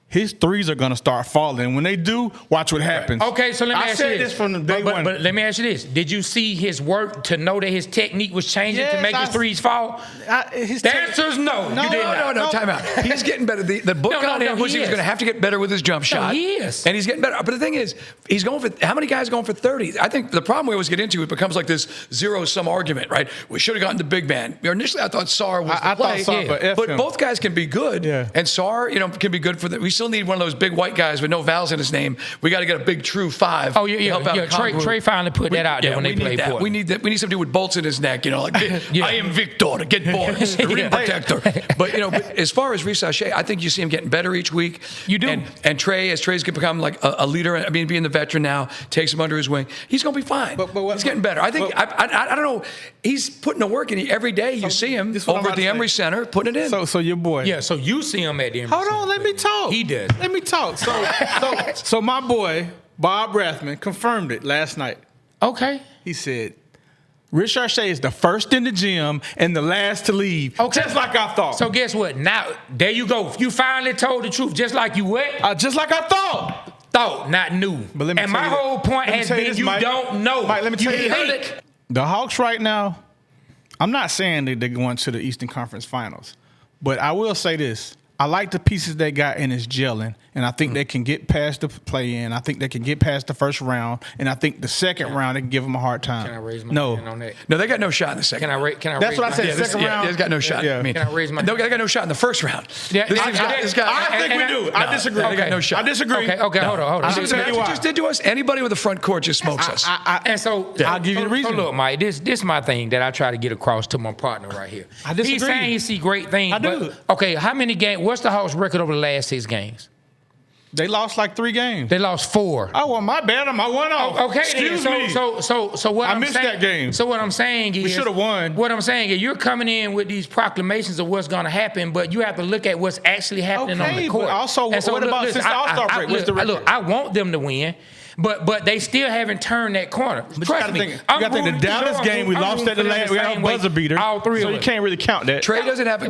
his threes are gonna start falling. When they do, watch what happens. Okay, so let me ask you this. I said this from the day one. But let me ask you this. Did you see his work to know that his technique was changing to make his threes fall? The answer is no. No, time out. He's getting better. The book on him was he was going to have to get better with his jump shot. He is. And he's getting better. But the thing is, he's going for, how many guys going for 30? I think the problem we always get into, it becomes like this zero-sum argument, right? We should have gotten the big man. Initially, I thought Sarr was the play. But both guys can be good. Yeah. And Sarr, can be good for we still need one of those big white guys with no vowels in his name. We got to get a big true five. Oh, yeah. Trey finally put that out there when they played for it. We need that. We need somebody with bolts in his neck, like I am Victor, get boards, ring protector. But as far as Risache, I think you see him getting better each week. You do. And Trey, as Trey's become like a leader, I mean, being the veteran now, takes him under his wing. He's going to be fine. But he's getting better. I think I don't know. He's putting the work in every day. You see him over at the Emory Center putting it in. So your boy. Yeah. So you see him at the Emory Center. Hold on, let me talk. He does. Let me talk. So my boy Bob Rathman confirmed it last night. Okay. He said, Richard Shea is the first in the gym and the last to leave. Okay. Just like I thought. So guess what? Now, there you go. You finally told the truth. Just like you what? Just like I thought. Thought, not knew. But let me and tell my you whole point let me has tell you been this, you Mike. don't know. Mike, let me tell you think. this. The Hawks right now, I'm not saying that they're going to the Eastern Conference Finals, but I will say this. I like the pieces they got and it's gelling, and I think they can get past the play-in. I think they can get past the first round, and I think the second round they can give them a hard time. Can I raise my hand on that? No, they got no shot in the second. That's what I said. Second round, they've got no shot. Yeah. I mean, Can I raise my? They got no shot in the first round. Yeah, I think we do. I disagree. They got no shot. I disagree. Okay, hold on. I'm tell you why. Just did to us. Anybody with a front court just smokes us. And so I'll give you the reason. So look, Mike, this is my thing that I try to get across to my partner right here. I disagree. He's saying he see great things. I do. But, okay, how many games? What's the Hawks' record over the last 6 games? They lost like 3 games. They lost 4. Oh, well, my bad. I won off. Okay, Excuse then. me. So what I I'm missed saying, that game. So what I'm saying is We should have won. What I'm saying is you're coming in with these proclamations of what's going to happen, but you have to look at what's actually happening on the court. But also, And so what about since the All-Star break? What's the record? Look, I want them to win. But they still haven't turned that corner. But Trust me. you got to think the Dallas game we lost at the last. We got a buzzer beater. All 3 so of you us. can't really count that. Trey doesn't have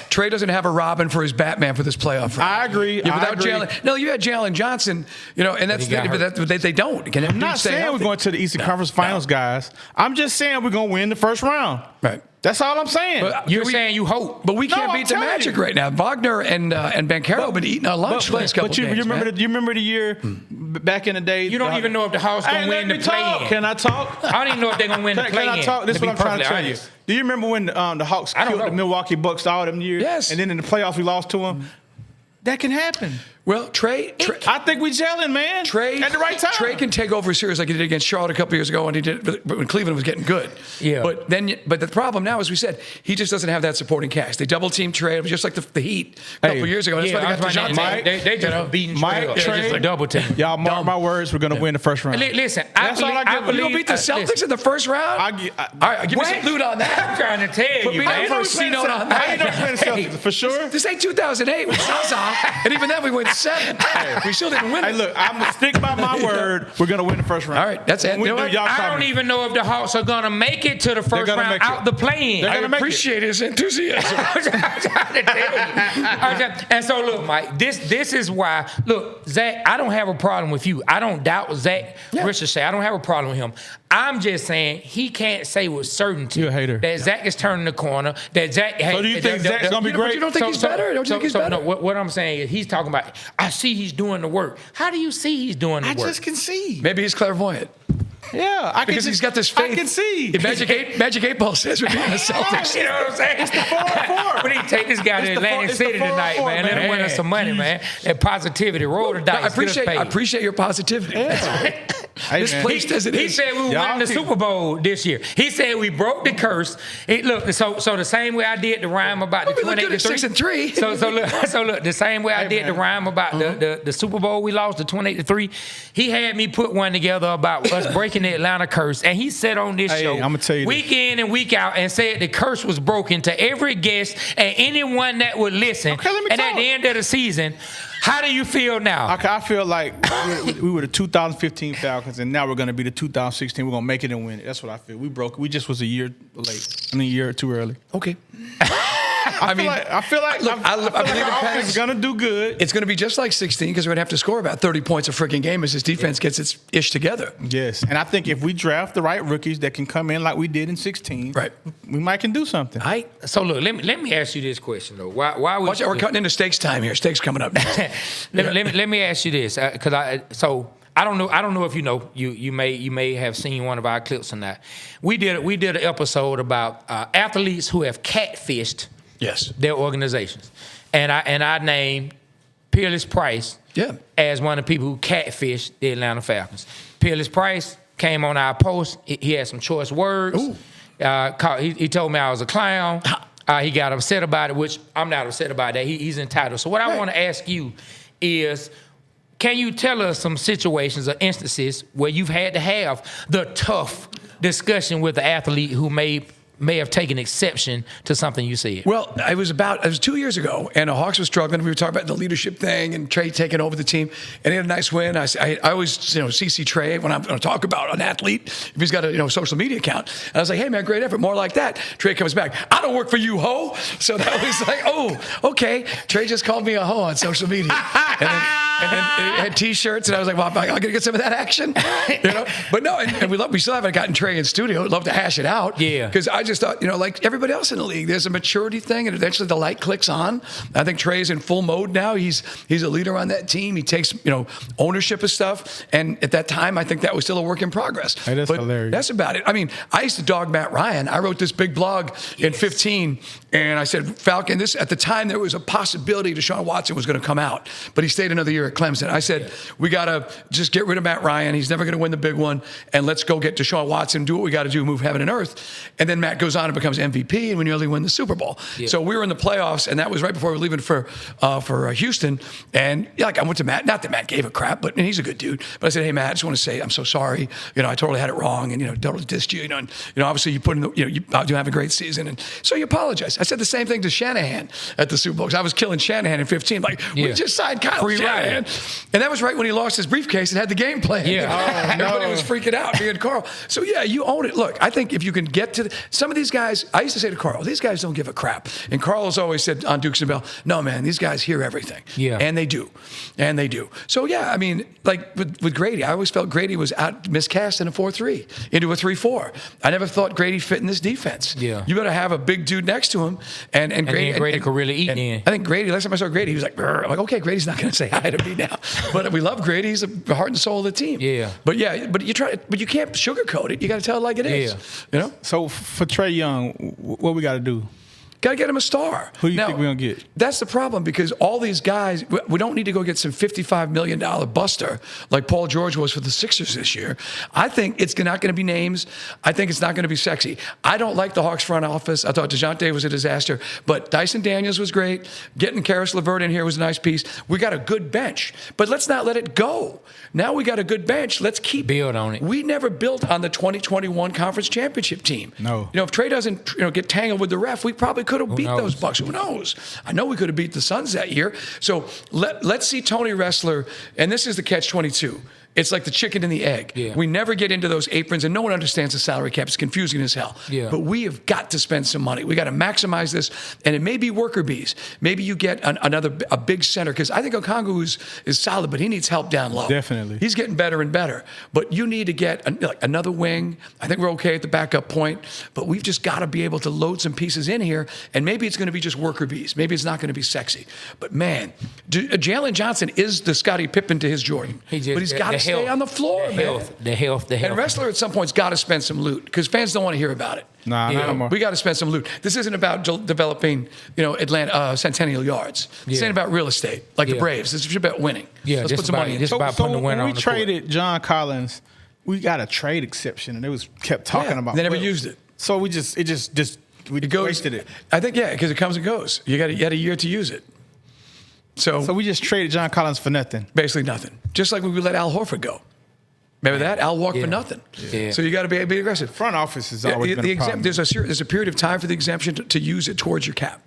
Trey doesn't have a Robin for his Batman for this playoff run. I agree. Yeah, without Jalen. No, you had Jalen Johnson. And that's they don't. I'm not saying we're going to the Eastern Conference Finals, guys. I'm just saying we're going to win the first round. Right. That's all I'm saying. You're saying you hope, but we can't beat the Magic right now. Wagner and Banchero have been eating our lunch last couple of days. But you remember the year back in the day? You don't even know if the Hawks going to win the play-in. Can I talk? I don't even know if they're going to win the play-in. Can I talk? This is what I'm trying to tell you. Do you remember when the Hawks killed the Milwaukee Bucks all them years? Yes. And then in the playoffs we lost to them? That can happen. Well, Trey, I think we gelling, man. Trey at the right time. Trey can take over a series like he did against Charlotte a couple years ago, and he did when Cleveland was getting good. Yeah. But the problem now, as we said, he just doesn't have that supporting cast. They double team Trey. It was just like the Heat a couple years ago. That's why they got DeJounte. They just beating Trey up. Trey, just a double team. Y'all mark my words. We're going to win the first round. Listen, I believe you'll beat the Celtics in the first round. All right, give me some loot on that. I'm trying to tell you, man. First C note on that. How you know we're playing the Celtics? For sure. This ain't 2008 with Zaza, and even then we went 7. We still didn't win. Hey, look, I'm gonna stick by my word. We're gonna win the first round. All right, that's it. I don't even know if the Hawks are gonna make it to the first round out the play-in. I appreciate his enthusiasm. I'm trying to tell you. And so look, Mike, this is why. Look, Zach, I don't have a problem with you. I don't doubt Zach Richardson. I don't have a problem with him. I'm just saying he can't say with certainty You're a hater. that Zach is turning the corner. That Zach. So do you think Zach's gonna be great? You don't think he's better? Don't you think he's better? No, what I'm saying is he's talking about. I see he's doing the work. How do you see he's doing the work? I just can see. Maybe he's clairvoyant. Yeah, Because he's got this faith. I can see. Magic 8 Ball says we're beating the Celtics. You know what I'm saying? It's the 4-4. We need to take this guy to Atlantic City tonight, man. Let him win us some money, man. That positivity, roll the dice. I appreciate your positivity. Hey, this place doesn't. He said we were winning the Super Bowl this year. He said we broke the curse. Look, so the same way I did the rhyme about the 28-3. 6-3. So look, the same way I did the rhyme about the Super Bowl we lost, the 28-3. He had me put one together about us breaking the Atlanta curse, and he said on this show, I'm gonna tell you week in and week out, and said the curse was broken to every guest and anyone that would listen. Okay, let me and talk. at the end of the season, how do you feel now? Okay, I feel like we were the 2015 Falcons, and now we're going to be the 2016. We're going to make it and win it. That's what I feel. We broke. We just was a year late. A year too early. Okay. I feel like I believe the offense is going to do good. It's going to be just like 16 because we're going to have to score about 30 points a freaking game as this defense gets its ish together. Yes, and I think if we draft the right rookies that can come in like we did in 16, right, we might can do something. So look, let me ask you this question though. Why Watch out, we're cutting into stakes time here. Stakes coming up next. let me ask you this because I don't know if you know you may have seen one of our clips or not. We did an episode about athletes who have catfished their organizations, and I named Peerless Price as one of the people who catfished the Atlanta Falcons. Peerless Price came on our post. He had some choice words. He told me I was a clown. He got upset about it, which I'm not upset about that. He's entitled. So what I want to ask you is, can you tell us some situations or instances where you've had to have the tough discussion with the athlete who may have taken exception to something you said? Well, it was 2 years ago, and the Hawks were struggling. We were talking about the leadership thing and Trey taking over the team, and he had a nice win. I always CC Trey when I'm going to talk about an athlete if he's got a social media account. And I was like, hey man, great effort, more like that. Trey comes back, I don't work for you, ho. So that was like, oh, okay. Trey just called me a ho on social media, and then it had T-shirts, and I was like, well, I'm going to get some of that action, But no, and we still haven't gotten Trey in studio. I'd love to hash it out, because I just thought, like everybody else in the league, there's a maturity thing, and eventually the light clicks on. I think Trey's in full mode now. He's a leader on that team. He takes ownership of stuff, and at that time, I think that was still a work in progress. Hey, that's hilarious. That's about it. I mean, I used to dog Matt Ryan. I wrote this big blog in 15, and I said, Falcon, at the time there was a possibility Deshaun Watson was going to come out, but he stayed another year at Clemson. I said, we got to just get rid of Matt Ryan. He's never going to win the big one, and let's go get Deshaun Watson, do what we got to do, move heaven and earth. And then Matt goes on and becomes MVP, and we nearly win the Super Bowl. Yeah. So we were in the playoffs, and that was right before we were leaving for Houston. And I went to Matt. Not that Matt gave a crap, but he's a good dude. But I said, hey Matt, I just want to say I'm so sorry. I totally had it wrong, and totally dissed you. And obviously you put in you have a great season, and so you apologize. I said the same thing to Shanahan at the Super Bowl because I was killing Shanahan in 15. We just signed Kyle Shanahan, and that was right when he lost his briefcase and had the game plan. Yeah, everybody was freaking out. Me and Carl. So yeah, you own it. Look, I think if you can get to some of these guys, I used to say to Carl, these guys don't give a crap. And Carl has always said on Dukes and Bell, no man, these guys hear everything. Yeah, and they do. So yeah, I mean, like with Grady, I always felt Grady was miscast in a 4-3 into a 3-4. I never thought Grady fit in this defense. Yeah, you better have a big dude next to him, and Grady could really eat in. I think Grady. Last time I saw Grady, he was like, I'm like, okay, Grady's not going to say hi to me now, but we love Grady. He's the heart and soul of the team. Yeah, but you can't sugarcoat it. You got to tell it like it is. Yeah. So for Trey Young, what we got to do? Got to get him a star. Who do you think we're going to get? That's the problem because all these guys, we don't need to go get some $55 million buster like Paul George was for the Sixers this year. I think it's not going to be names. I think it's not going to be sexy. I don't like the Hawks front office. I thought DeJounte was a disaster, but Dyson Daniels was great. Getting Karis LeVert in here was a nice piece. We got a good bench, but let's not let it go. Now we got a good bench. Let's keep build on it. We never built on the 2021 conference championship team. No. If Trey doesn't get tangled with the ref, we probably could have beat those Bucks. Who knows? I know we could have beat the Suns that year. So let's see Tony Wrestler, and this is the catch-22. It's like the chicken and the egg. Yeah. We never get into those aprons, and no one understands the salary cap. It's confusing as hell. Yeah. But we have got to spend some money. We got to maximize this, and it may be worker bees. Maybe you get a big center, because I think Okongwu is solid, but he needs help down low. Definitely. He's getting better and better. But you need to get another wing. I think we're okay at the backup point, but we've just got to be able to load some pieces in here, and maybe it's going to be just worker bees. Maybe it's not going to be sexy. But man, Jalen Johnson is the Scottie Pippen to his Jordan. But he's got to stay on the floor, man. The health. And Wrestler at some point's got to spend some loot, because fans don't want to hear about it. Nah, not anymore. We got to spend some loot. This isn't about developing, Atlanta Centennial Yards. This ain't about real estate like the Braves. This is about winning. Yeah, let's put some money in. It's about putting the winner when on we the court. traded John Collins, we got a trade exception, and they kept talking about. They never used it. So we wasted it. I think because it comes and goes. You had a year to use it. So we just traded John Collins for nothing. Basically nothing. Just like when we let Al Horford go. Remember that? Al walked for nothing. Yeah. So you got to be aggressive. Front office has always been a problem. There's a period of time for the exemption to use it towards your cap.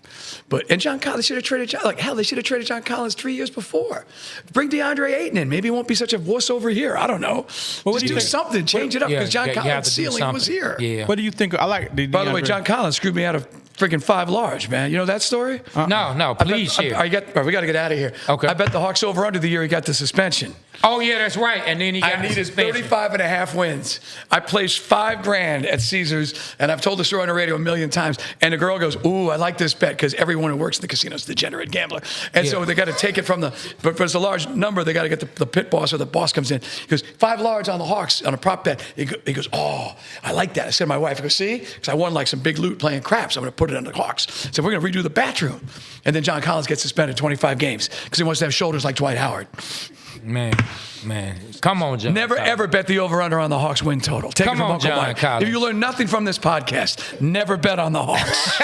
And John Collins should have traded they should have traded John Collins 3 years before. Bring DeAndre Ayton in. Maybe he won't be such a wuss over here. I don't know. Just do something. Change it up, because John Collins' ceiling was here. Yeah. What do you think? I like the By the way, John Collins screwed me out of freaking 5 large, man. You know that story? No, please share. We got to get out of here. Okay. I bet the Hawks over under the year he got the suspension. Oh, yeah, that's right. And then he got I needed suspension. 35.5 wins. I placed $5,000 at Caesars, and I've told the story on the radio a million times. And the girl goes, "Ooh, I like this bet," because everyone who works in the casino is a degenerate gambler. And so they got to take it from but it's a large number. They got to get the pit boss, or the boss comes in. He goes, 5 large on the Hawks on a prop bet. He goes, "Oh, I like that." I said to my wife, I go, "See? Because I won like some big loot playing craps. I'm going to put it on the Hawks." So we're going to redo the bathroom. And then John Collins gets suspended 25 games because he wants to have shoulders like Dwight Howard. Man. Come on, John. Never, ever bet the over-under on the Hawks win total. Take it from Uncle Mike. If you learn nothing from this podcast, never bet on the Hawks.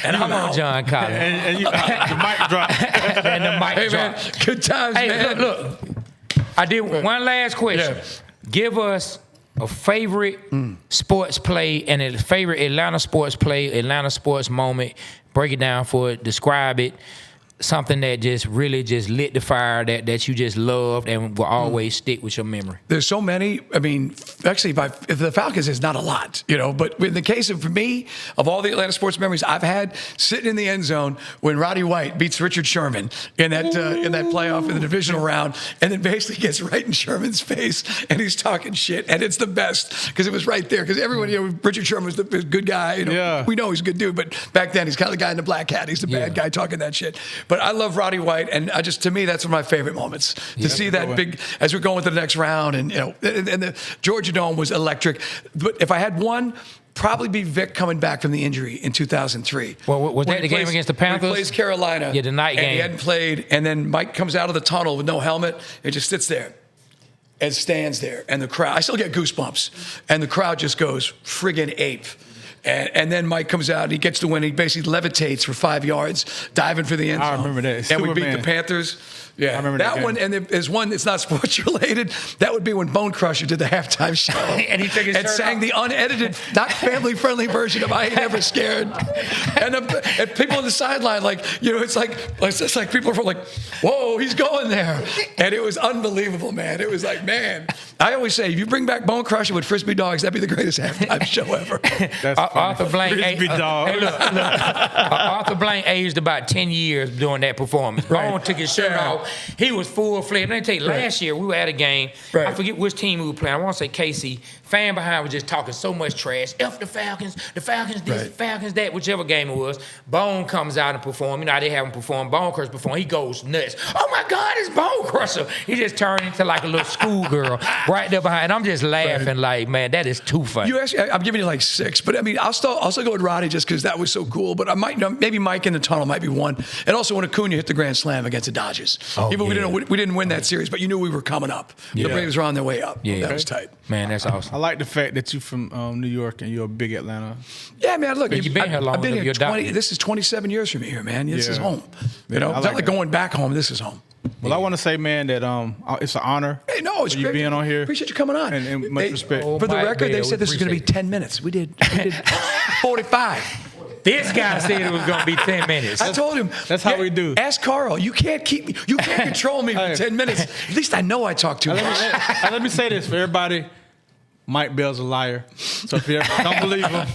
And come on, John Collins. and the mic drop. And the mic drop. Man, good times, man. Look. I did one last question. Yeah. Give us a favorite sports play and a favorite Atlanta sports play, Atlanta sports moment. Break it down for it. Describe it. Something that just really just lit the fire that you just loved and will always stick with your memory. There's so many. I mean, actually, if the Falcons is not a lot, But in the case of, for me, of all the Atlanta sports memories I've had, sitting in the end zone when Roddy White beats Richard Sherman in that playoff in the divisional round, and then basically gets right in Sherman's face, and he's talking shit, and it's the best because it was right there. Because everyone, Richard Sherman was the good guy. We know he's a good dude, but back then he's kind of the guy in the black hat. He's the bad guy talking that shit. But I love Roddy White, and to me, that's one of my favorite moments. To see that big, as we're going to the next round, and and the Georgia Dome was electric. But if I had one, probably be Vic coming back from the injury in 2003. Well, was that the game against the Panthers? He plays Carolina. Yeah, the night game. And he hadn't played, and then Mike comes out of the tunnel with no helmet and just sits there and stands there, and the crowd. I still get goosebumps, and the crowd just goes friggin' ape. And then Mike comes out and he gets the win. He basically levitates for 5 yards, diving for the end zone. I remember that. And we beat the Panthers. Yeah, I remember that one. And there's one that's not sports related. That would be when Bone Crusher did the halftime show and he took his shirt sang off. the unedited, not family friendly version of "I Ain't Never Scared." And people on the sideline, it's like people are like, "Whoa, he's going there!" And it was unbelievable, man. It was like, man. I always say, if you bring back Bone Crusher with Frisbee Dogs, that'd be the greatest halftime show ever. That's Arthur Blank. Frisbee dog. Hey, look. Arthur Blank aged about 10 years doing that performance. Bone took his shirt off. He was full-fledged. Let me tell you, last year we were at a game. I forget which team we were playing. I want to say KC. Fan behind was just talking so much trash. F the Falcons this, the Falcons that, whichever game it was. Bone comes out and perform. They have him perform. Bone Crusher perform. He goes nuts. Oh my God, it's Bone Crusher. He just turned into like a little schoolgirl right there behind. I'm just laughing like, man, that is too funny. You actually, I'm giving you like 6, but I mean, I'll still go with Roddy just because that was so cool. But I might, maybe Mike in the tunnel might be one. And also when Acuna hit the grand slam against the Dodgers. Even we didn't win that series, but you knew we were coming up. The Braves were on their way up. That was tight. Man, that's awesome. I like the fact that you're from New York and you're a big Atlanta. Yeah, man. Look, you've been here long. I've been here 20. This is 27 years from here, man. This is home. It's not like going back home. This is home. Well, I want to say, man, that it's an honor. Hey, no, it's for you great being on here. Appreciate you coming on. And much respect. For the record, they said this was going to be 10 minutes. We did 45. This guy said it was going to be 10 minutes. I told him. That's how we do. Ask Carl. You can't keep me. You can't control me for 10 minutes. At least I know I talk too much. Let me say this for everybody. Mike Bell's a liar. So if you ever don't believe him,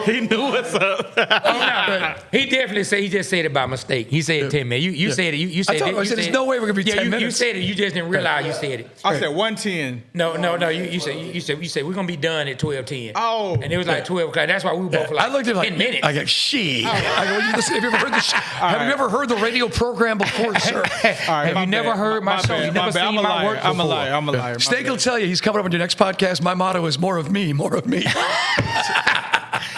he knew what's up. He definitely said, he just said it by mistake. He said 10 minutes. You said it. You said I said there's no way we're going to be 10 minutes. You said it. You just didn't realize you said it. I said 1:10. No. You said we're going to be done at 12:10. Oh. And it was like 12 o'clock. That's why we were both like I looked at 10 minutes. I go, shit. I go, listen, have you ever heard the radio program before, sir? Have you never heard my show? You never seen my work before? I'm a liar. Steak will tell you he's coming up on your next podcast. My motto is more of me, more of me.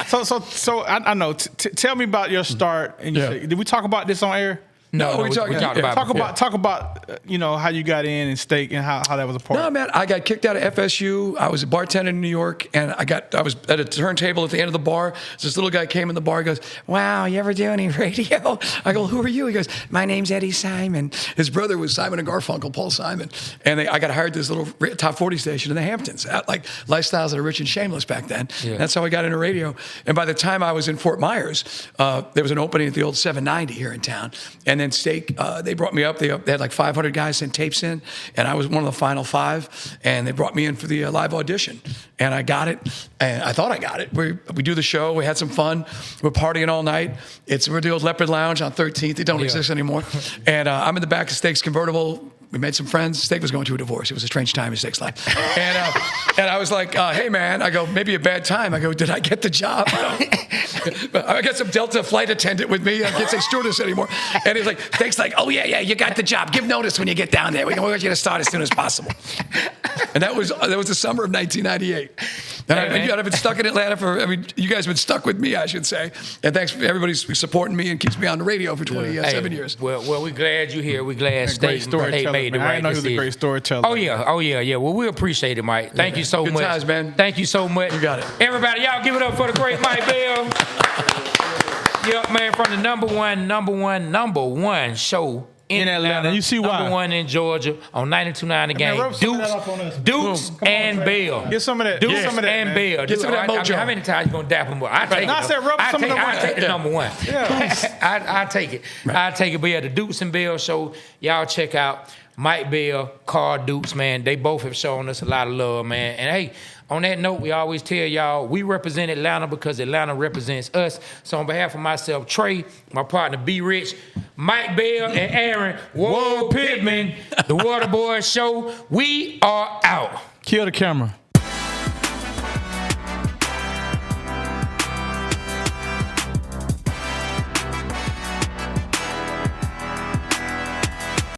So I know. Tell me about your start. And did we talk about this on air? No, we talked about talk about how you got in Steak and how that was a part. No, man, I got kicked out of FSU. I was a bartender in New York, and I was at a turntable at the end of the bar. This little guy came in the bar. He goes, "Wow, you ever do any radio?" I go, "Who are you?" He goes, "My name's Eddie Simon." His brother was Simon and Garfunkel, Paul Simon, and I got hired to this little top 40 station in the Hamptons, like Lifestyles that are Rich and Shameless back then. Yeah. That's how I got into radio. And by the time I was in Fort Myers, there was an opening at the old 790 here in town, and then Steak. They brought me up. They had like 500 guys sent tapes in, and I was one of the final 5. And they brought me in for the live audition, and I got it. And I thought I got it. We do the show. We had some fun. We're partying all night. We're the old Leopard Lounge on 13th. It don't exist anymore. And I'm in the back of Steak's convertible. We made some friends. Steak was going through a divorce. It was a strange time in Steak's life. And I was like, "Hey, man," I go, "maybe a bad time." I go, "Did I get the job?" I got some Delta flight attendant with me. I can't say stewardess anymore. And he's like, Steak's like, "Oh, yeah, you got the job. Give notice when you get down there. We want you to start as soon as possible." And that was the summer of 1998. And I've been stuck in Atlanta you guys have been stuck with me, I should say. And thanks for everybody's supporting me and keeps me on the radio for 27 years. Well, we're glad you're here. We're glad Great storyteller. made the right I know he was a great storyteller. Oh yeah. Well, we appreciate it, Mike. Thank you so much. Good times, man. Thank you so much. You got it. Everybody, y'all give it up for the great Mike Bell. Yep, man, from the number one show in Atlanta. You see why? Number 1 in Georgia on 92.9 The Game. Dukes and Bell. Get some of that. Dukes some of that, and man. Bell. Get some of that mojo. How many times you gonna dap him up? I take it. I said rub some of the I take the number 1. Yeah. I take it. I take it. But yeah, the Dukes and Bell show. Y'all check out Mike Bell, Carl Dukes, man. They both have shown us a lot of love, man. And hey, on that note, we always tell y'all we represent Atlanta because Atlanta represents us. So on behalf of myself, Trey, my partner B Rich, Mike Bell, and Aaron Whoa Pittman, the Waterboyz Show, we are out. Kill the camera.